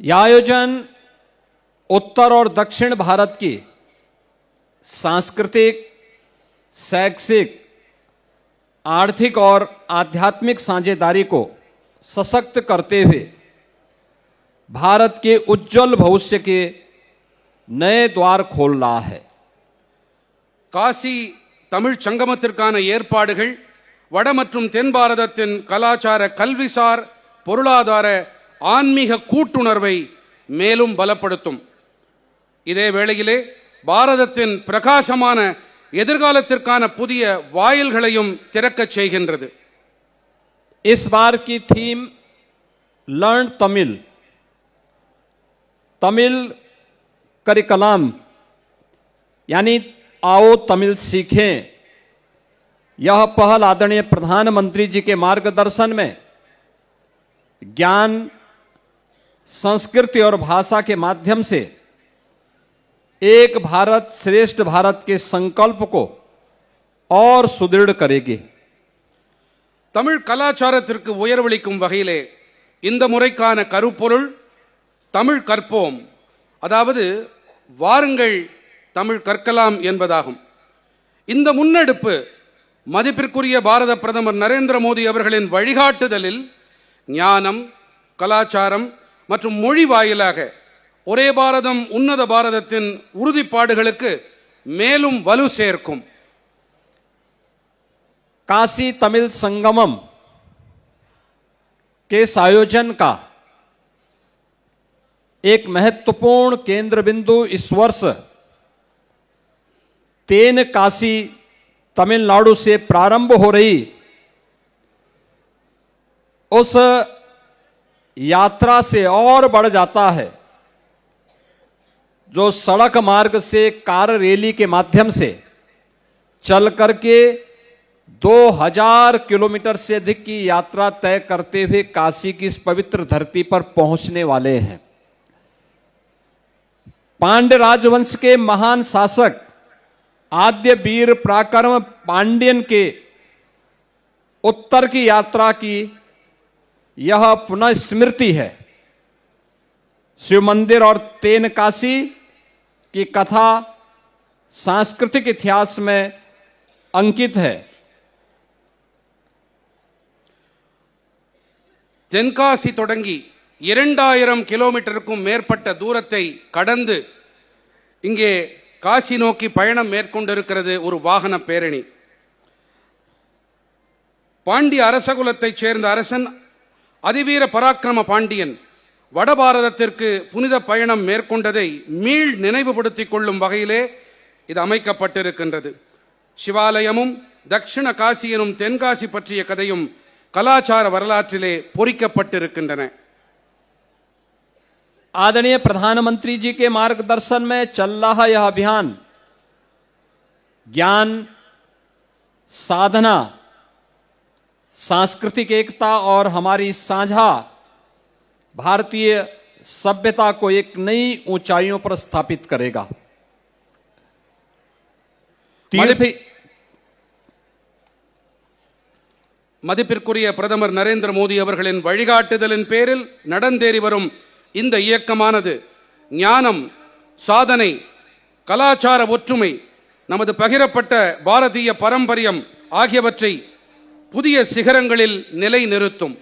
यह आयोजन उत्तर और दक्षिण भारत की सांस्कृतिक, शैक्षिक, आर्थिक और आध्यात्मिक साझेदारी को सशक्त करते हुए भारत के उज्जवल भविष्य के नए द्वार खोल रहा है। காசி தமிழ் சங்கமத்திற்கான ஏற்பாடுகள் வட மற்றும் தென் பாரதத்தின் கலாச்சார, கல்விசார், பொருளாதார, ஆன்மீக கூட்டுணர்வை மேலும் பலப்படுத்தும். இதே வேளையிலே பாரதத்தின் பிரகாசமான எதிர்காலத்திற்கான புதிய வாயில்களையும் திறக்கச் செய்கின்றது. इस बार की theme learn Tamil, Tamil curriculum यानी आओ तमिल सीखें। यह पहल आदरणीय प्रधानमंत्री जी के मार्गदर्शन में ज्ञान, संस्कृति और भाषा के माध्यम से एक भारत श्रेष्ठ भारत के संकल्प को और सुदृढ़ करेगी. தமிழ் கலாச்சாரத்திற்கு உயர்வளிக்கும் வகையிலே இந்த முறைக்கான கருப்பொருள் தமிழ் கற்போம், அதாவது வாருங்கள் தமிழ் கற்கலாம் என்பதாகும். இந்த முன்னெடுப்பு மதிப்பிற்குரிய பாரத பிரதமர் நரேந்திர மோடி அவர்களின் வழிகாட்டுதலில் ஞானம், கலாச்சாரம் மற்றும் மொழி வாயிலாக ஒரே பாரதம் உன்னத பாரதத்தின் உறுதிப்பாடுகளுக்கு மேலும் வலு சேர்க்கும். काशी तमिल संगमम के इस आयोजन का एक महत्वपूर्ण केंद्र बिंदु इस वर्ष तेन काशी तमिलनाडु से प्रारंभ हो रही उस यात्रा से और बढ़ जाता है, जो सड़क मार्ग से कार रैली के माध्यम से चल करके 2000 किलोमीटर से अधिक की यात्रा तय करते हुए काशी की इस पवित्र धरती पर पहुंचने वाले हैं. पांड्य राजवंश के महान शासक आद्य वीर पराक्रम पांड्यन के उत्तर की यात्रा की यह पुनः स्मृति है. शिव मंदिर और तेन काशी की कथा सांस्कृतिक इतिहास में अंकित है. தென்காசி தொடங்கி 2000 கிலோமீட்டருக்கும் மேற்பட்ட தூரத்தை கடந்து இங்கே காசி நோக்கி பயணம் மேற்கொண்டிருக்கிறது ஒரு வாகன பேரணி. பாண்டிய அரசகுலத்தைச் சேர்ந்த அரசன் அதிவீர பராக்கிரம பாண்டியன் வட பாரதத்திற்கு புனித பயணம் மேற்கொண்டதை மீள் நினைவுபடுத்திக் கொள்ளும் வகையிலே இது அமைக்கப்பட்டிருக்கின்றது. சிவாலயமும் தட்சிண காசி எனும் தென்காசி பற்றிய கதையும் கலாச்சார வரலாற்றிலே பொறிக்கப்பட்டிருக்கின்றன. आदरणीय प्रधानमंत्री जी के मार्गदर्शन में चल रहा यह अभियान ज्ञान, साधना, सांस्कृतिक एकता और हमारी साझा भारतीय सभ्यता को एक नई ऊंचाइयों पर स्थापित करेगा. மதிப்பிற்குரிய பிரதமர் நரேந்திர மோடி அவர்களின் வழிகாட்டுதலின் பேரில் நடந்தேறி வரும் இந்த இயக்கமானது ஞானம், சாதனை, கலாச்சார ஒற்றுமை, நமது பகிரப்பட்ட பாரதிய பாரம்பரியம் ஆகியவற்றை புதிய சிகரங்களில் நிலைநிறுத்தும்.